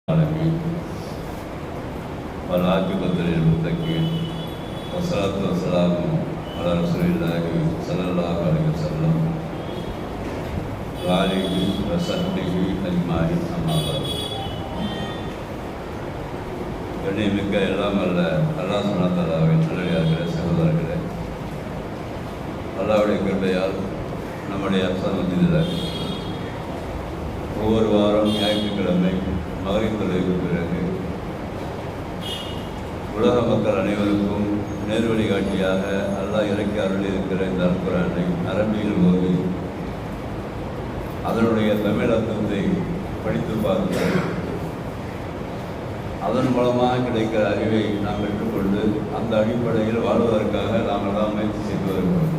العالمين والعاقبة للمتقين والصلاة والسلام على رسول الله صلى الله عليه وسلم وآله وصحبه أجمعين أما بعد. கண்ணியமிக்க எல்லாம் அல்ல அல்லாஹ் சுப்ஹானஹு வ தஆலாவின் நல்லடியார்களே, சகோதரர்களே, அல்லாஹ்வுடைய கிருபையால் நம்முடைய அப்சான் மஸ்ஜிதில் ஒவ்வொரு வாரம் ஞாயிற்றுக்கிழமை மகரிப் தொழுகைக்கு பிறகு உலக மக்கள் அனைவருக்கும் நேர் வழிகாட்டியாக அல்லாஹ் இறக்கி அருள் இருக்கிற இந்த அல்குர்ஆனை அரபியில் ஓதி அதனுடைய தமிழ் அர்த்தத்தை படித்து பார்த்து அதன் மூலமாக கிடைக்கிற அறிவை நாம் பெற்றுக்கொண்டு அந்த அடிப்படையில் வாழ்வதற்காக நாம் எல்லாம் முயற்சி செய்து வருகிறோம்.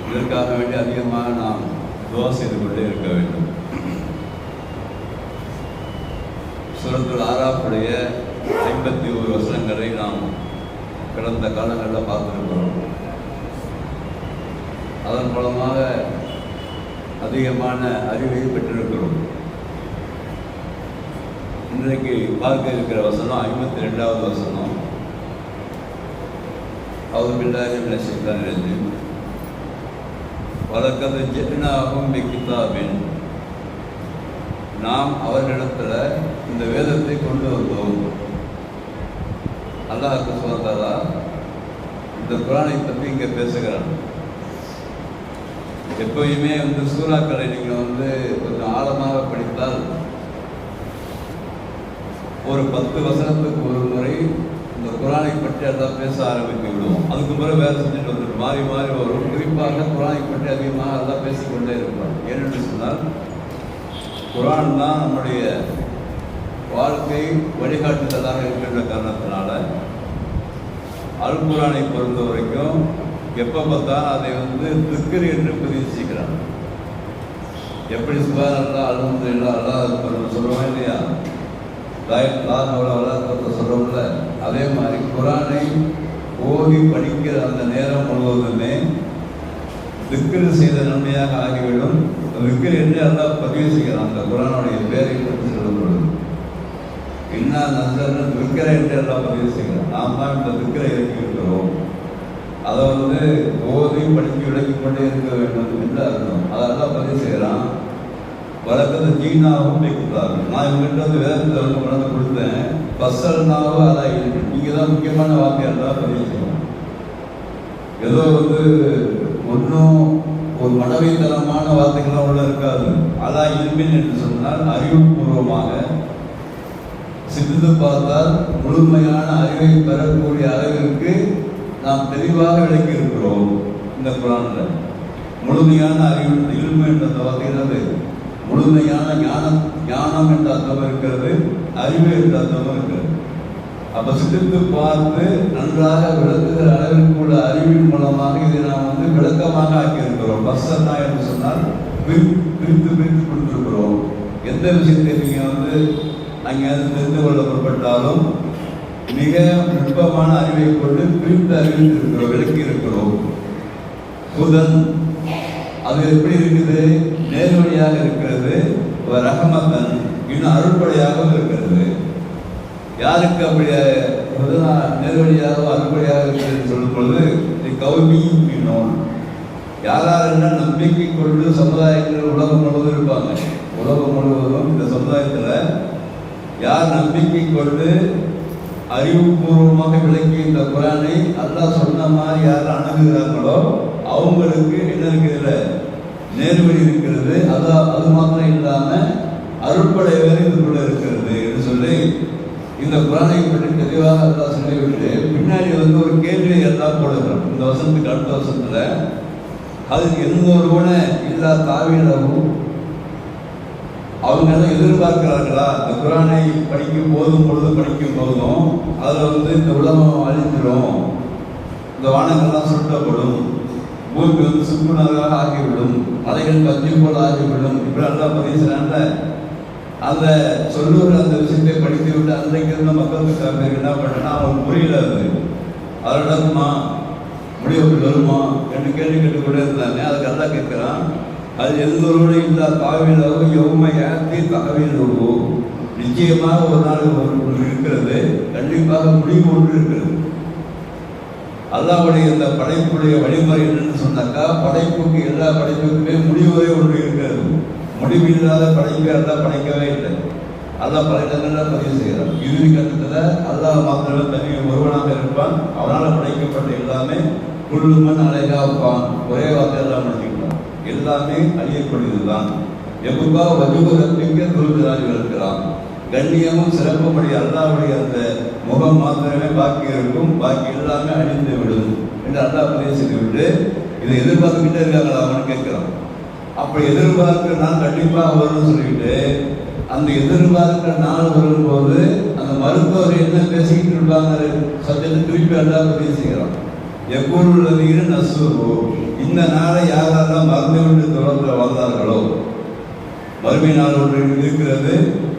இதற்காக வேண்டி அதிகமாக நாம் துவா செய்து கொண்டே இருக்க வேண்டும். சூரத்துல் ஆராஃபுடைய 51 வசனங்களை நாம் கடந்த காலங்களில் பார்த்திருக்கிறோம். அதன் மூலமாக அதிகமான அறிவை பெற்றிருக்கிறோம். இன்றைக்கு பார்க்க இருக்கிற வசனம் 52வது வசனம். அவுது பில்லாஹி மினஷ் ஷைத்தானிர் ரஜீம். வலக்கத் ஜிஅனாஹும் பிகிதாபின். நாம் அவர்களிடத்தில் இந்த வேதத்தை கொண்டு வந்தோம். அல்லாஹ் சுப்ஹானஹு வ தஆலா இந்த குர்ஆனை பற்றி இங்கே பேசுகிறான். எப்பயுமே சூறாக்களை நீங்கள் கொஞ்சம் ஆழமாக படித்தால் ஒரு 10 வசனத்துக்கு ஒரு முறை இந்த குர்ஆனை பற்றி எல்லாம் பேச ஆரம்பித்து விடுவோம். அதுக்கு பிறகு வேறு செஞ்சுட்டு வந்துடும், மாறி மாறி வரும். குறிப்பாக குர்ஆனை பற்றி அதிகமாக எல்லாம் பேசிக்கொண்டே இருப்பார். ஏனென்று சொன்னால் குர்ஆன் தான் நம்முடைய வாழ்க்கை வழிகாட்டுதலாக இருக்கின்ற காரணத்தினால அல் குர்ஆனை பொறுத்த வரைக்கும் எப்போ பார்த்தாலும் அதை திக்ர் என்று பதிவு செய்கிறான். எப்படி சுபானல்லாஹ் அல்ஹம்துலில்லாஹ் அல்லாஹ் சொல்லுவோம் இல்லையா, சொல்றோம்ல, அதே மாதிரி குர்ஆனை ஓதி படிக்கிற அந்த நேரம் முழுவதுமே திக்ர் செய்த நன்மையாக ஆகிவிடும். திக்ர் என்று அல்லாஹ் பதிவு செய்கிறான். அந்த குர்ஆனுடைய பேரை பற்றி சொல்லப்படுது. இன்னா நஸல்னா திக்ர என்று அல்லாஹ் பதிவு செய்கிறான். நாம் தான் இந்த திக்ரை இறக்கி இருக்கிறோம். அதை ஓதி படித்து விளக்கி கொண்டே இருக்க வேண்டும் என்று அர்த்தம். அதை அல்லாஹ் பதிவு செய்கிறான். வழக்கத்தை ஜீனாவும் பிகிதாபி. நான் இவங்ககிட்ட வேதத்தை கொண்டாந்து கொடுத்தேன். பஸ்ஸல்னாவும் அதான் இருக்கு. நீங்கள் தான் முக்கியமான வார்த்தையெல்லாம் பதிவு செய்யணும். ஏதோ ஒன்றும் ஒரு மனவைத்தனமான வார்த்தைகள்லாம் உள்ள இருக்காது. அதான் இருப்பின் என்று சொன்னால் அறிவுபூர்வமாக சிந்தித்து பார்த்தால் முழுமையான அறிவை பெறக்கூடிய அளவிற்கு நாம் தெளிவாக விளக்கி இருக்கிறோம். இந்த குர்ஆனில் முழுமையான அறிவு இல்மு என்ற வார்த்தைகிறது. முழுமையான ஞானம் என்ற அர்த்தம் இருக்கிறது, அறிவு என்ற அர்த்தம் இருக்கிறது. அப்போ சிந்தித்து பார்த்து நன்றாக விளக்குகிற அளவிற்கு உள்ள அறிவின் மூலமாக இதை நாம் விளக்கமாக ஆக்கியிருக்கிறோம். பஸ்ஸன்னா என்று சொன்னால் பிரித்து கொடுத்துருக்கிறோம். எந்த விஷயத்தை நீங்கள் அங்கே தெரிந்து கொள்ள புறப்பட்டாலும் மிக நுட்பமான அறிவை கொண்டு பிரித்து அறிவித்திருக்கிறோம், விளக்கி இருக்கிறோம். புதன் அது எப்படி இருக்குது? நேர்வழியாக இருக்கிறது. ரஹமத்தன் இன்னும் அருள்படையாகவும் இருக்கிறது. யாருக்கு அப்படி நேர்வழியாக அருள்படையாக இருக்கிறது சொல்லும் பொழுது கௌமியும் மீனோன், யாரார் என்ன நம்பிக்கை கொண்டு சமுதாயத்தில் உலகம் முழுவதும் இருப்பாங்க. உலகம் முழுவதும் இந்த சமுதாயத்தில் யார் நம்பிக்கை கொண்டு அறிவுபூர்வமாக விளக்கி இந்த குர்ஆனை அல்லாஹ் சொன்ன மாதிரி யார் அணுகுகிறார்களோ அவங்களுக்கு என்ன இருக்கிறது? நேர்வழி இருக்கிறது. அது மாத்திரம் இல்லாமல் அருட்படை வேறு இதுக்குள்ள இருக்கிறது என்று சொல்லி இந்த குர்ஆனை பற்றி தெளிவாக அல்லாஹ் சொல்லிவிட்டு பின்னாடி ஒரு கேள்வியை எல்லாம் போடுகிறோம். இந்த வசனத்துக்கு அடுத்த வசனத்தில் அதுக்கு எந்த ஒரு குண இல்லா தாவீலவும் அவங்க எல்லாம் எதிர்பார்க்கிறார்களா? இந்த குர்ஆனை படிக்கும் போதும் படிக்கும் போதும் அதில் இந்த உலகம் அழிஞ்சிடும், இந்த வானங்கள்லாம் சுட்டப்படும், பூமி சுக்குநராக ஆகிவிடும், அலைகள் பஞ்சு போல் ஆகிவிடும், இப்படி எல்லாம் பதிவுறாங்க. அந்த சொல்லுற அந்த விஷயத்தை படித்து விட்டு அன்றைக்கு இருந்த மக்களுக்கு என்ன பண்ணா அவங்களுக்கு புரியல. அது நடக்குமா, முடிவு வருமா என்று கேள்வி கேட்டுக்கொண்டே இருந்தாங்க. அதுக்கு எல்லாம் கேட்கிறான், அது எல்லோரோட இந்த தாவிலோ எவ்வளோ ஏற்றி தகவலோ நிச்சயமாக ஒரு நாள் ஒன்று இருக்கிறது, கண்டிப்பாக முடிவு ஒன்று இருக்கிறது. அல்லாஹ்வுடைய இந்த படைப்புடைய வழிமுறை என்னன்னு சொன்னாக்கா, படைப்புக்கு எல்லா படைப்புக்குமே முடிவுரை ஒன்று இருக்கிறது. முடிவு இல்லாத படைப்பை அல்லாஹ் படைக்கவே இல்லை. அல்லாஹ் பல இடங்களில் பதிவு செய்கிறான். இறுதி கட்டத்தில் அல்லாஹ் மாத்திரமே தனி ஒருவனாக இருப்பான். அவனால் படைக்கப்பட்ட எல்லாமே குள்ளுமன் அலைகாப்பான், ஒரே வார்த்தையெல்லாம் முடிச்சுக்கலாம். எல்லாமே அழியக்கூடியதுதான். எவ்வளோ வஜுகரத்துக்கு துருவிராஜ் இருக்கிறான். கண்ணியமும் சிறப்புடைய அல்லாஹ்வுடைய அந்த முகம் மாத்திரமே பாக்கி இருக்கும், பாக்கி எல்லாமே அழிந்து விடும் என்று அல்லாஹ் பதிவு செய்துவிட்டு இதை எதிர்பார்த்துக்கிட்டே இருக்காங்களா அவனு கேட்கிறான். அப்படி எதிர்பார்க்கிற நாள் கண்டிப்பாக வரும்னு சொல்லிட்டு அந்த எதிர்பார்க்கிற நாள் வரும்போது அந்த மருத்துவர் என்ன பேசிக்கிட்டு இருப்பாங்க சத்தியத்தை திருப்பி அல்லாஹ் பதிவு செய்கிறான். எப்பொழுது நசுவோ, இந்த நாளை யாரெல்லாம் மறந்து விட்டு தொடர்ந்து வாழ்ந்தார்களோ, மறுமை நாள் ஒன்று இருக்கிறது,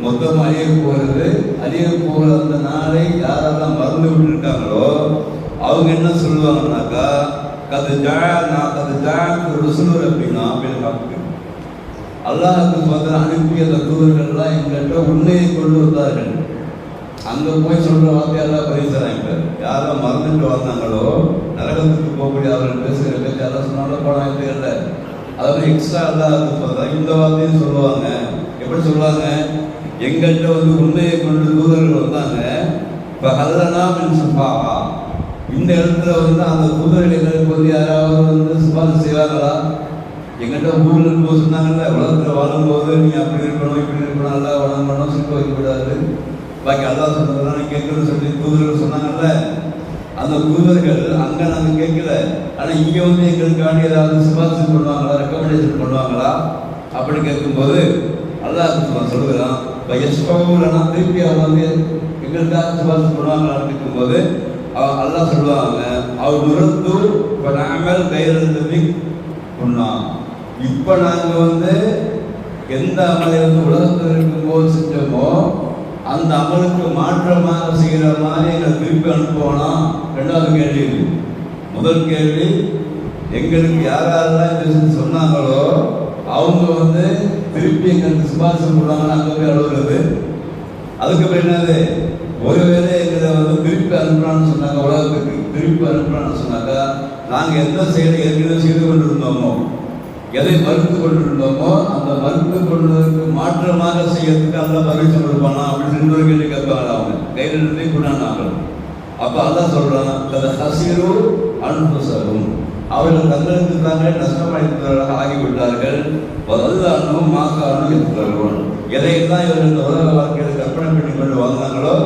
மொத்தம் அழிய போகிறது. அழிய போகிற அந்த நாளை யாரெல்லாம் மறந்து விட்டு இருக்காங்களோ அவங்க என்ன சொல்லுவாங்கன்னாக்கா, அல்லாஹுக்கு வந்து அனுப்பி அந்த தூதர்கள்லாம் எங்கிட்ட உண்மையை கொண்டு வந்தார்கள். அங்கே போய் சொல்கிற வார்த்தையெல்லாம் பரிசுறாங்க. யாரெல்லாம் மறந்துட்டு வந்தாங்களோ நரகத்துக்கு போகக்கூடிய அவர்கள் பேசுகிற பேச்சு யாரும் சொன்னாலும் போனாங்க தெரியல. அதில் எக்ஸ்ட்ரா அல்லாஹுக்கு சொல்கிறாங்க. இந்த வார்த்தையும் சொல்லுவாங்க. எப்படி சொல்லுவாங்க? எங்கள்கிட்ட வந்து உண்மையை கொண்டு தூதர்கள் வந்தாங்க. இப்போ அல்லனா மின் சுபாவா, இந்த இடத்துல வந்து அந்த தூதர்கள் எங்களுக்கு வந்து யாராவது வந்து சுபாஷ் செய்வாங்களா? எங்கிட்ட ஊரில் இருக்கும்போது சொன்னாங்கல்ல, உலகத்தில் வாழும்போது நீங்கள் அப்படி இருக்கணும் இப்படி இருக்கணும், நல்லா வளம் பண்ணணும், சுருக்க வைக்கக்கூடாது, பாக்கி அல்லா சொன்னதெல்லாம் நீ கேட்கணும்னு சொல்லி தூதர்கள் சொன்னாங்கல்ல. அந்த தூதர்கள் அங்கே நாங்கள் கேட்கல. ஆனால் இங்கே வந்து எங்களுக்காண்டி ஏதாவது சிபாரிசு பண்ணுவாங்களா, ரெக்கமெண்டேஷன் பண்ணுவாங்களா அப்படி கேட்கும்போது அல்லாஹ் சொல்லுகிறான், வயசுனா திருப்பி அவங்க வந்து எங்களுக்காக சிபாரிசு பண்ணுவாங்களான்னு கேட்கும்போது அல்லாஹ் சொல்லுவாங்க, அவர் நுரத்து இப்போ நாங்கள் கையிலிருந்து சொன்னா, இப்போ நாங்கள் வந்து எந்த அமலை வந்து உலகத்தில் இருக்கும்போது செஞ்சோமோ அந்த அமலுக்கு மாற்றமாக செய்கிற மாதிரி எங்களை திருப்பி அனுப்புவோனா? ரெண்டாவது கேள்வி. முதல் கேள்வி, எங்களுக்கு யாரெல்லாம் இந்த சொன்னாங்களோ அவங்க வந்து திருப்பி எங்களுக்கு சிபாரிசு பண்ணுவாங்கன்னு அங்கே போய் அழுகுறது. அதுக்கப்புறம் என்னது, ஒருவேளை எங்களை வந்து திருப்பி அனுப்புறான்னு சொன்னாங்க, உலகத்துக்கு திருப்பி அனுப்புறான்னு சொன்னாக்கா நாங்கள் எந்த செயலை ஏற்கனவே செய்து கொண்டிருந்தோமோ, எதை மறுத்து கொண்டிருந்தோமோ அந்த மறுத்து கொண்டதற்கு மாற்றமாக செய்யறதுக்கு அந்த பரிசு கொடுப்பானா அப்படின்னு இன்னொரு கேள்வி கேட்பாங்க. அவங்க கையில் இருந்தே கொண்டாங்க. அப்போ அதான் சொல்றான், அதை ஹசீரு அன்புசரும், அவர்கள் தங்களுக்கு தாங்களே நஷ்டமடைந்தவர்களாக ஆகிவிட்டார்கள். அதுதான் மாக்கானும் இருக்கிறவர்கள். எதையெல்லாம் இவர்கள் இந்த உலக வாழ்க்கையில் கற்பனை பண்ணி கொண்டு வந்தாங்களோ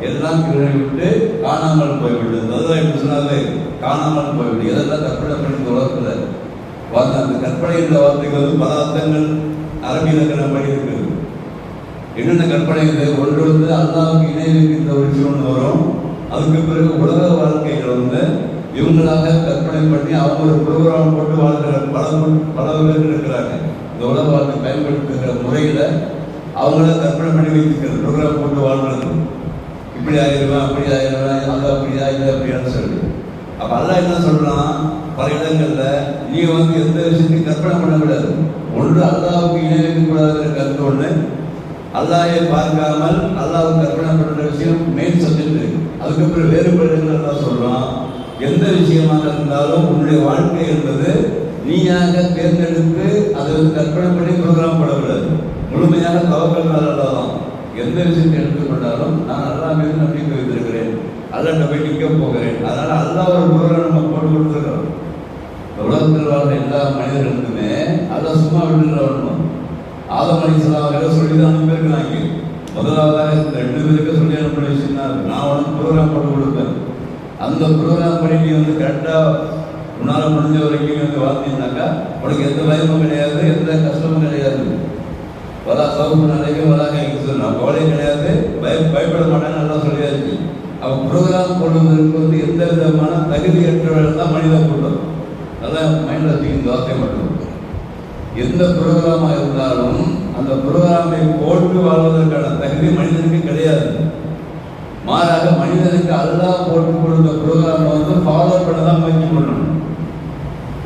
எல்லாம் கீழே விட்டு காணாமல் போய்விட்டது. அதுதான் எப்படி சொன்னாலே காணாமல் போய்விடு. எதெல்லாம் கற்பனை பண்ணி உலகத்தில் அந்த கற்பனை என்ற வார்த்தைக்கு வந்து பல அர்த்தங்கள் அரபி இலக்கணம் படி இருக்குது. என்னென்ன கற்பனை இது? ஒன்று வந்து அல்லாஹ்வுக்கு இணை வைக்கின்ற ஒரு விஷயம் வரும். அதுக்கு பிறகு உலக வாழ்க்கையில் வந்து இவங்களாக கற்பனை பண்ணி அவங்க ஒரு ப்ரோக்ராம் போட்டு வாழ்கிற பல பேர் இருக்கிறாங்க. இந்த உலக வாழ்க்கை பயன்படுத்துகிற முறையில் அவங்கள கற்பனை பண்ணி வைக்கிறது, ப்ரோக்ராம் போட்டு வாழ்கிறது. இப்படி ஆயிடுவேன், அப்படி ஆயிடுவேன், அது அப்படியா இது அப்படியான்னு சொல்லி. அப்போ அல்லாஹ் என்ன சொல்கிறான், பல இடங்களில் நீ வந்து எந்த விஷயத்தையும் கற்பனை பண்ணக்கூடாது. ஒன்று அல்லாஹ்வுக்கு இணை வைக்கக்கூடாதுங்கிற கருத்து ஒன்று, அல்லாஹை பார்க்காமல் அல்லாஹ்வுக்கு கற்பனை பண்ணுற விஷயம் மெயின் சப்ஜெக்ட் இருக்கு. அதுக்கப்புறம் வேறுபாடுகள் எல்லாம் சொல்கிறான். எந்த விஷயமாக இருந்தாலும் உன்னுடைய வாழ்க்கை என்பது நீயாக தேர்ந்தெடுத்து அதை வந்து கற்பனை பண்ணி ப்ரோக்ராம் பண்ணக்கூடாது. முழுமையாக தவக்கல் தான். எந்த விஷயத்தை எடுத்துக்கொண்டாலும் நான் அல்லாஹ் மீது நம்பிக்கை வைத்திருக்கிறேன், அல்லாஹ்ட்ட போய் நிற்க போகிறேன். அதனால் அல்லாஹ் ஒரு ப்ரோக்ராம் நம்ம போட்டு கொடுத்துருக்கிறோம். உலகத்தில் வாழ்ற எல்லா மனிதர்களுக்குமே அல்லாஹ் சும்மா விட்டுறவனும் ஆதம் அலைஹிஸ்ஸலாம் அவர்களை சொல்லி தான் அனுப்பியிருக்கிறாங்க. முதலாவதாக இந்த 2 பேருக்கு சொல்லி அனுப்பின விஷயம் தான், நான் உனக்கு ப்ரோக்ராம் போட்டு கொடுப்பேன். அந்த ப்ரோக்ராம் படி நீ வந்து கரெக்டாக உன்னால் முடிஞ்ச வரைக்கும் வந்து வாழ்ந்தீங்கன்னாக்கா உனக்கு எந்த பயமும் கிடையாது, எந்த கஷ்டமும் கிடையாது. வலா சவுப்பு நிலைக்கு வலாக சொன்னான், கவலையும் கிடையாது, பயப்பட மாட்டேன்னு நல்லா சொல்லியாச்சு. அவன் ப்ரோக்ராம் போடுவதற்கு வந்து எந்த விதமான தகுதியற்றவர்கள் தான் மனித கூட்டம். நல்லா மைண்டில் வச்சுக்க இந்த வார்த்தை மட்டும். எந்த ப்ரோக்ராமாக இருந்தாலும் அந்த ப்ரோக்ராமை போட்டு வாழ்வதற்கான தகுதி மனிதனுக்கு கிடையாது. மாறாக மனிதனுக்கு அல்லாஹ் போட்டு கொடுத்த ப்ரோக்ராமை வந்து ஃபாலோ பண்ண தான் முயற்சி பண்ணணும்.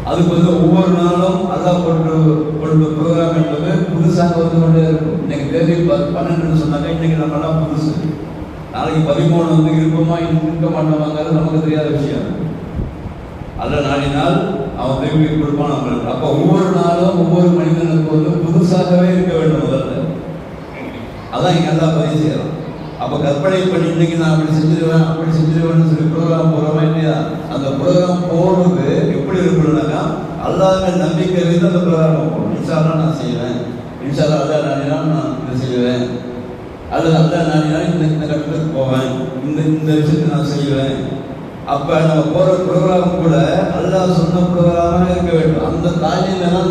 அதுக்கு வந்து ஒவ்வொரு நாளும் அல்லாஹ் கொண்டு ப்ரோக்ராம் என்பது புதுசாக வந்து கொண்டே இருக்கும். இன்னைக்கு தேதி 12 சொன்னாங்க, இன்னைக்கு நம்மளாம் புதுசு. நாளைக்கு 13 வந்து இருப்போமா இருக்க மாட்டோமாங்கிறது நமக்கு தெரியாத விஷயம். அல்ல நாடினால் அவன் திருப்பி கொடுப்பான் நம்மளுக்கு. அப்போ ஒவ்வொரு நாளும் ஒவ்வொரு மனிதனுக்கு வந்து புதுசாகவே இருக்க வேண்டும் முதல்ல. அதான் இங்கே எல்லாம் பதிவு செய்யலாம். அப்போ கற்பனை பண்ணி இன்னைக்கு நான் அப்படி செஞ்சிருவேன்னு சொல்லி ப்ரோக்ராம் போகிறோமா இல்லையா? அந்த ப்ரோக்ராம் போகிறது எப்படி இருக்கணும்னாக்கா அல்லாத நம்பிக்கை இருந்து அந்த ப்ரோக்ராம் போகணும். இன்ஷால்லாம் நான் செய்வேன், இன்ஷால்லா அல்லா நாடினால் நான் இதை செய்வேன், அல்லது அல்லா நாடினால் இந்த கட்டத்துக்கு போவேன், இந்த விஷயத்தை நான் செய்வேன். அப்போ நம்ம போகிற ப்ரோக்ராம் கூட அல்லாஹ் சொன்ன ப்ரோக்ராமாக இருக்க வேண்டும். அந்த தாலியில தான்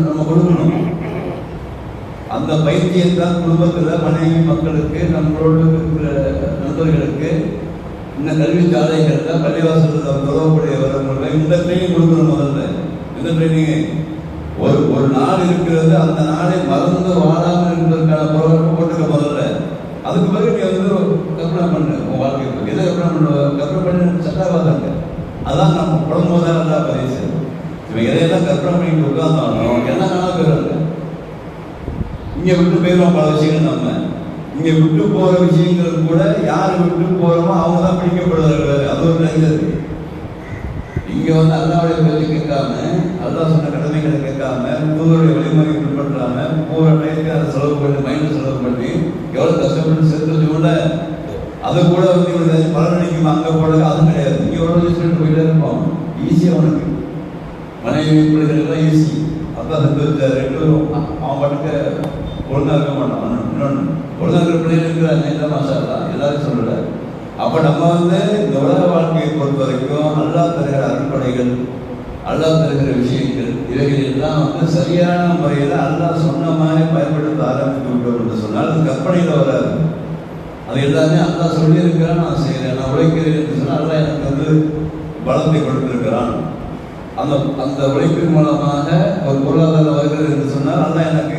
நம்ம கொடுக்கணும். அந்த பைத்தியத்தான் குடும்பத்தில் மனைவி மக்களுக்கு, நம்மளோடு இருக்கிற நண்பர்களுக்கு, இந்த கல்வி சாலைகளில் பள்ளிவாசலில் தொடர்புடைய வரவங்களை இந்த ட்ரைனிங் கொடுக்கணும். முதல்ல இந்த ட்ரைனிங் ஒரு நாள் இருக்கிறது, அந்த நாளை மறந்து வாழாமல் இருக்கிறதுக்கான ப்ரோக்ராம் போட்டுக்க முதல்ல. அதுக்கு பிறகு நீ வந்து கற்பனை பண்ணு உன் வாழ்க்கை. எதை கற்பனை பண்ணுவ? கற்பனை பண்ணி சட்டாவாதாங்க. அதான் நம்ம குழம்போதான் நல்லா பதிவு செய்யும். இவன் எதையெல்லாம் கற்பனை பண்ணிட்டு உட்கார்ந்தாலும் என்ன காண போயிடுறாங்க. இங்கே விட்டு போயிடுவோம் பல விஷயங்கள். நம்ம இங்கே விட்டு போகிற விஷயங்கள் கூட யார் விட்டு போகிறோமோ அவங்க தான் பிடிக்கப்படுவார்கள். அது ஒரு நல்லது. இங்கே வந்து அல்லாவுடைய பேச்சு கேட்காம, அல்லாஹ் சொன்ன கடமைகளை கேட்காம, தூதருடைய வழிமுறை பின்பற்றாம போகிற டைத்துக்கு அதை செலவு பண்ணி மைண்ட் செலவு பண்ணி எவ்வளோ கஷ்டப்பட்டு சேர்த்து கூட அதை கூட வந்து இவனுக்கு பலனளிக்குமா? அங்கே போட அது கிடையாது. இங்கே எவ்வளோ யூஸ் பண்ணிட்டு போயிட்டே இருப்போம். ஈஸியாக அவனுக்கு மனைவி பிள்ளைகளுக்கெல்லாம் ஈஸி. அதான் சேர்த்து ரெண்டும் அவன் பாட்டுக்கு ஒழுங்காக இருக்க மாட்டான். இன்னொன்று ஒழுங்காக இருக்கிற பிள்ளைகள் இருக்கிறாங்க, இல்லை மாஷா எல்லாரும் சொல்லலை. அப்போ நம்ம வந்து இந்த உலக வாழ்க்கையை பொறுத்த வரைக்கும் அல்லாஹ் தருகிற அடிப்படைகள், அல்லாஹ் தருகிற விஷயங்கள், இவைகள் எல்லாம் வந்து சரியான முறையில் அல்லாஹ் சொன்ன மாதிரி பயன்படுத்த ஆரம்பித்து விட்டோம் என்று சொன்னால் அது கற்பனையில் வராது. அது எல்லாமே அல்லாஹ் சொல்லியிருக்கிறான், நான் செய்கிறேன், நான் உழைக்கிறேன் என்று சொன்னால் அல்லாஹ் எனக்கு வந்து பலத்தை கொடுத்திருக்கிறான். அந்த உழைப்பின் மூலமாக ஒரு பொருளாதாரம் வருகிறது என்று சொன்னால் அல்லாஹ் எனக்கு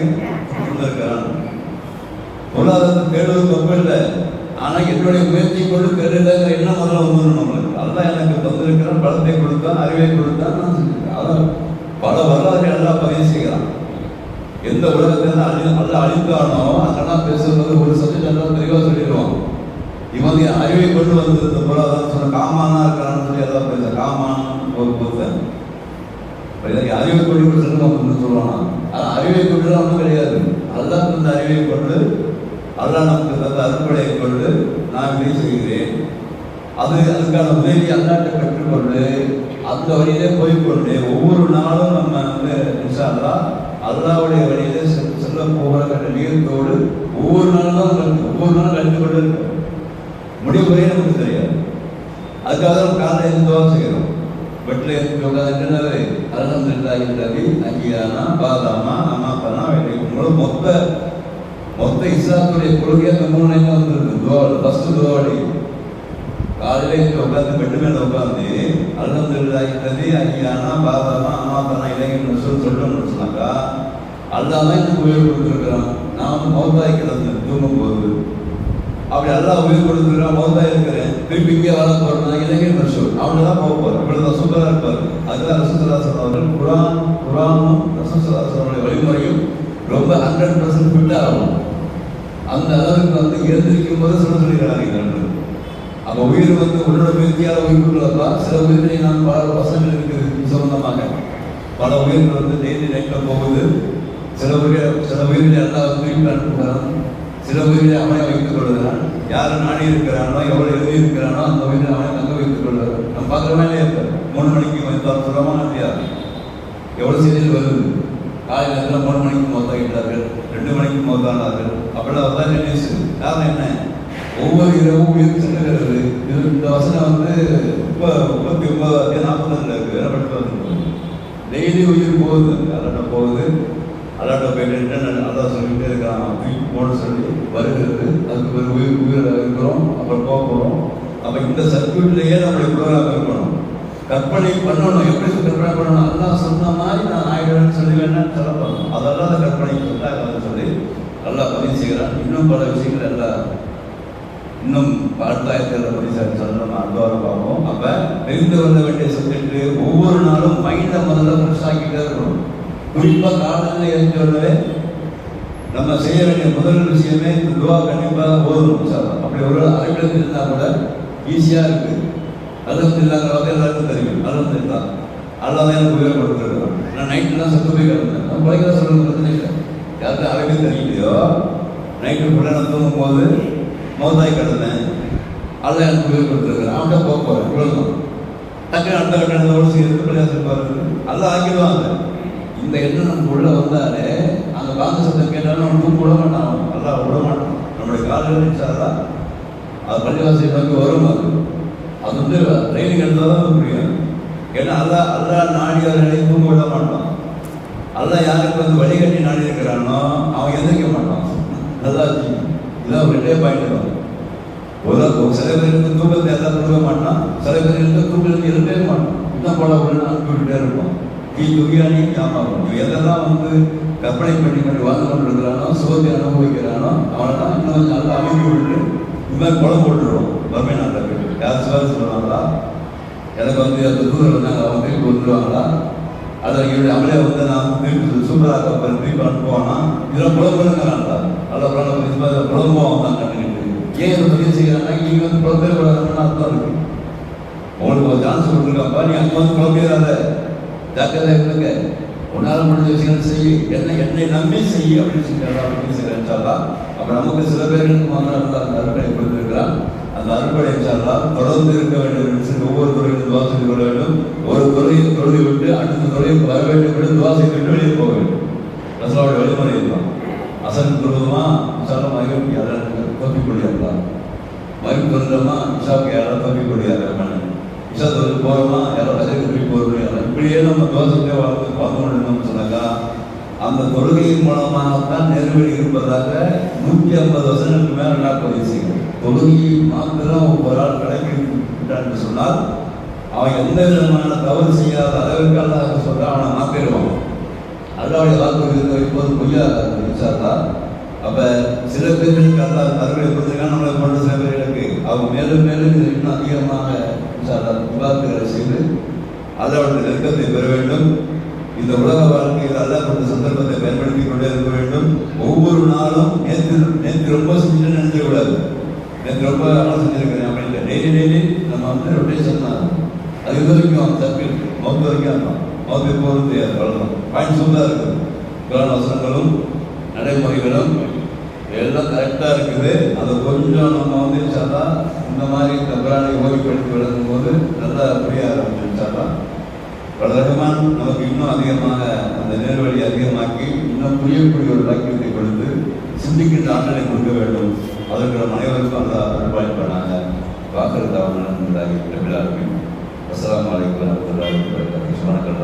கொடுத்திருக்கிறான். பொருளாதாரத்தை தேடுவது ரொம்ப இல்லை, ஆனால் என்னுடைய முயற்சி கொண்டு பெருகிற என்ன முதல்ல வந்துடும் நம்மளுக்கு. அதுதான் எனக்கு தந்திருக்கிறான், பலத்தை கொடுத்தான், அறிவை கொடுத்தான், நான் செஞ்சுருக்கேன். அதான் பல வரலாறுகள் எல்லாம் பதிவு செய்கிறான். எந்த உலகத்தில் நல்லா அழித்தானோ அதெல்லாம் பேசுறது ஒரு சப்ஜெக்ட் எல்லாம் தெளிவாக சொல்லிடுவான். இவன் அறிவை கொண்டு வந்து இந்த பொருளாதாரம் சொன்ன காமானா இருக்கிறான்னு சொல்லி எல்லாம் பேச காமான் ஒரு பொருத்தன் அறிவை கொண்டு செல்வம் சொல்லுவானா. ஆனால் அறிவை கொண்டு ஒன்றும் கிடையாது. அல்லாஹ் இந்த அறிவை கொண்டு அல்லாஹ் நமக்கு தந்த அருட்படையை கொண்டு நான் இதை செய்கிறேன். அதுக்கான உதவி அல்லாட்ட பெற்றுக்கொண்டு அந்த வழியிலே போய்கொண்டு ஒவ்வொரு நாளும் நம்ம வந்து இன்ஷா அல்லாஹ் அல்லாஹ்வுடைய வழியிலே செல்ல போகிற நியத்தோடு ஒவ்வொரு நாளும் கழித்து கொண்டு இருக்க முடிவுரையே நமக்கு தெரியாது. அதுக்காக நம்ம காலையில் துவா செய்கிறோம். வீட்டில் உட்காந்துட்டு அல்ஹம்துலில்லாஹி அஹ்யானா பாதாமா அமாத்தனா உங்களும் மொத்த இஸ்லாத்துடைய கொள்கையை அந்த 3 நிலையில் வந்துருக்கு. துவாடு ஃபஸ்ட்டு துவாடி காலையில் உட்காந்து பெட்டு மேலே உட்காந்து அல்ஹம்துலில்லாஹி அஹ்யானா பாதாமா அமாத்தனா இலைன்னு சொல்லணும்னு சொன்னாக்கா அல்லாஹ் தான் எனக்கு உயிர் கொடுத்துருக்குறான். நான் வந்து மௌத்தாய் கிடந்தேன் தூங்கும் போது. அப்படி அல்லாஹ் உயிர் கொடுத்துருக்கான், மௌத்தாய் இருக்கிறேன், திருப்பி இங்கே வாழ போகிறேன்னா இளைஞர் ரசூல் அவனை தான் போக போகிறேன். இப்படி தான் சூப்பராக இருப்பார். அதுதான் ரசூலுல்லாஹி அவர்கள் குரானும் ரசூலுல்லாஹி வழிமுறையும் ரொம்ப 100% ஃபிட்டாக ஆகும். அந்த அளவுக்கு வந்து எழுந்திருக்கும் போது சொல்லிக்கிறாங்க. அப்போ உயிர் வந்து உன்னோட முயற்சியால் உயிர் கொண்டுள்ளப்பா. சில உயிர்களை நான் பல பசங்களுக்கு சொந்தமாக பல உயிர்கள் வந்து டெய்லி நைட்டில் போகுது. சில உயிர்களை எல்லாம் வந்து அனுப்புகிறான். சில உயிர்களை அவனை வைத்துக் கொள்கிறான். யார் நாடி இருக்கிறானோ எவ்வளோ எழுதி இருக்கிறானோ அந்த உயிரை அவனை தங்க வைத்துக் கொள்கிறான். நம்ம பார்க்குற மாதிரி இருப்பார். 3 மணிக்கு வந்தால் சுலமான இல்லையா? எவ்வளோ செய்தியில் வருது. காலை நேரத்தில் 3 மணிக்கு மொத்தாகிட்டார்கள், 2 மணிக்கு மொத்தானார்கள். அப்படிலாம் வந்தால் நியூஸ். காரணம் என்ன? ஒவ்வொரு இரவும் உயிர் செல்லுகிறது. இந்த வசனம் வந்து 39 இருக்கு. டெய்லி உயிர் போகுது, அல்லாட்ட போகுது. அல்லாட்ட போயிட்டு அதான் சொல்லிகிட்டே இருக்கான். போன்னு சொல்லி வருகிறது. அதுக்கு ஒரு உயிர் இருக்கிறோம், அப்புறம் போக போகிறோம். அப்போ இந்த சர்க்கியூட்லேயே நம்மளுடைய ப்ரோக்ராம் இருக்கணும். கற்பனை பண்ணணும். எப்படி கற்பனை பண்ணணும்? அல்லாஹ் சொன்ன மாதிரி நான் ஆயிடுவேன்னு சொல்லி வேணான்னு சொல்ல போகணும். அதெல்லாம் அந்த கற்பனை சொல்லாத சொல்லி நல்லா பதிவு செய்கிறான். இன்னும் பல விஷயங்கள் எல்லாம் இன்னும் அடுத்தாயிரத்தி படி நம்ம அடுத்த பார்ப்போம். அப்போ தெரிந்து கொள்ள வேண்டிய சப்ஜெக்ட் ஒவ்வொரு நாளும் மைண்டை முதல்ல ஃப்ரெஷ் ஆக்கிட்டே இருக்கணும். குறிப்பாக காலையில் எழுந்தோடனே நம்ம செய்ய வேண்டிய முதல் விஷயமே இந்த துவா கண்டிப்பாக ஓதணும் சார். அப்படி ஒரு அறிவியல் இருந்தால் கூட ஈஸியாக இருக்குது. அலுவலகம் இல்லாத வகை எல்லாருக்கும் தெரியும். அலுவலகம் இல்லை அல்லாதான் எனக்கு உபயோகப்படுத்துருக்கோம். நான் நைட்டுலாம் சத்து போய் கிடந்தேன். நான் குறைக்கிற சொல்கிறது பிரச்சனை இல்லை. யாருக்கும் அறிவியல் தெரியலையோ நைட்டு ஃபுல்லாக நான் தூங்கும் போது மௌதாய் கிடந்தேன். அல்ல எனக்கு உபயோகப்படுத்துருக்கிறேன். அவன்கிட்ட போக போகிறேன். இவ்வளோதான் டக்கு அடுத்த கட்டணத்தோடு சேர்த்து பிரயாசம் பாருங்க. எல்லாம் ஆக்கிடுவாங்க. இந்த எண்ணம் நமக்கு உள்ள வந்தாலே அந்த காந்த சத்தம் கேட்டாலும் நம்ம தூக்க விட மாட்டான். நல்லா விட மாட்டான். நம்மளுடைய காலையில் நினைச்சாதான் அது பள்ளிவாசல் நோக்கி வரும். அது வந்து ட்ரைனிங் எடுத்தால் தான் புரியும். ஏன்னா அல்லா நாடி அவர்களை தூங்க விட மாட்டான். அல்லா யாருக்கு வந்து வழிகட்டி நாடி இருக்கிறானோ அவன் எந்திரிக்க மாட்டான். நல்லா இதான் ஒரு 2 பாயிண்ட் தான். ஒரு சில பேருக்கு தூக்கத்தை எல்லாம் கொடுக்க மாட்டான். சில பேருக்கு தூக்கத்துக்கு எழுப்பவே மாட்டான். இன்னும் போல உள்ள அனுப்பிவிட்டே இருப்பான். துகியானி ஞாபகம் எதெல்லாம் வந்து கற்பனை பண்ணி வாழ்ந்து கொண்டு இருக்கிறானோ சுகத்தை அனுபவிக்கிறானோ அவனெல்லாம் இன்னும் நல்லா அமைதி விட்டு இது மாதிரி குளம் போட்டுருவோம். வறுமை நாட்டில் யார் சிவாரி சொல்லுவாங்களா? எனக்கு வந்து அந்த தூரம் வந்தாங்க அவங்க திருப்பி வந்துடுவாங்களா? அதை என்னுடைய அமலே வந்து நான் திருப்பி சூப்பராக திருப்பி அனுப்புவானா? இதெல்லாம் குழம்புங்கிறாங்களா? நல்ல குழம்புவான் தான் கண்டுக்கிட்டு ஏன் இதை பதிவு செய்யறாங்கன்னா இங்கே வந்து குழம்பே கூடாதுன்னு அர்த்தம் இருக்கு. உங்களுக்கு ஒரு சான்ஸ் கொடுத்துருக்காப்பா, நீ அங்கே வந்து குழம்பேறாத, ஜாக்கிரதை இருக்க, உன்னால் முடிஞ்ச விஷயங்கள் செய்ய, என்னை நம்பி செய்ய அப்படின்னு சொல்லிச்சாலா. அப்போ நமக்கு சில பேருக்கு அந்த அறுப்படை கொடுத்துருக்கிறான். அந்த அறுப்படை தொடர்ந்து இருக்க வேண்டும். ஒவ்வொரு துறையும் துவா செய்து கொள்ள வேண்டும். ஒரு துறையை தொழுதி விட்டு அடுத்த துறையை வர வேண்டும் என்று துவா செய்து விட்டு வெளியே போக வேண்டும். ரசோட வழிமுறை தான். அசன் தொழுதுமா விசாலம் மகிழ்ச்சி யாரும் தோப்பி கொள்ளியாங்களா? மகிழ்ச்சி தொழுதமா இஷாவுக்கு யாராவது தோப்பி கொள்ளியாங்க? இஷா தொழில் போகிறோமா யாராவது கதைக்கு போய் போகிறோம். இப்படியே நம்ம தோசத்தை வாழ்ந்து கொண்டிருந்தோம்னு சொன்னாக்கா அந்த தொழுகையின் மூலமாகத்தான் நெருவழி இருப்பதாக 150 வருஷங்களுக்கு மேலே நல்லா பதிவு செய்யணும். தொழுகையை மாத்திரம் ஒரு ஆள் கடைபிடிக்கிட்டான் என்று சொன்னால் அவன் எந்த விதமான தவறு செய்யாத அளவிற்கு அல்லாஹ் சொல்கிறான், அவனை மாற்றிடுவான். அல்லாவுடைய வாக்கு இப்போது பொய்யா இருந்துச்சாரா? அப்போ சில பேர்களுக்கு அல்லாஹ் தருவை கொடுத்துருக்கான். நம்மளை போன்ற சில பேர்களுக்கு அவங்க மேலும் மேலும் இது இன்னும் அதிகமாக விவாதங்களை செய்து அல்லாவுடைய நெருக்கத்தை பெற வேண்டும். இந்த உலக வாழ்க்கையில் அல்லாஹ் கொண்ட சந்தர்ப்பத்தை பயன்படுத்தி கொண்டே இருக்க வேண்டும். ஒவ்வொரு நாளும் நேற்று ரொம்ப செஞ்சுன்னு நினைக்கக்கூடாது. நேற்று ரொம்ப ஆனால் செஞ்சுருக்கிறேன் அப்படின்ட்டு டெய்லி நம்ம வந்து ரொட்டேஷன் தான். அது இது வரைக்கும் தப்பில் மௌத்து வரைக்கும் இருக்கும். மௌத்து போகிறது தெரியாது. வளரும் பாயிண்ட் சூப்பராக இருக்குது. குரான் வசனங்களும் நடைமுறைகளும் எல்லாம் கரெக்டாக இருக்குது. அதை கொஞ்சம் நம்ம வந்து சாதா இந்த மாதிரி இந்த குரானை ஓய்வுபடுத்தி வழங்கும் போது நல்லா புரிய ஆரம்பிச்சாதா வளரகமான் நமக்கு இன்னும் அதிகமாக அந்த நேர்வழி அதிகமாக்கி இன்னும் புரியக்கூடிய ஒரு வாக்கியத்தை கொடுத்து சிந்திக்கின்ற ஆற்றலை கொடுக்க வேண்டும். அதற்கு நம் அனைவருக்கும் அந்த அனுபவிப்பானாங்க. வாக்கெடுத்தாங்க எல்லாருக்கும் அஸ்ஸலாமு அலைக்கும் வரஹ்மத்துல்லாஹி வபரகாத்துஹு. வணக்கம்.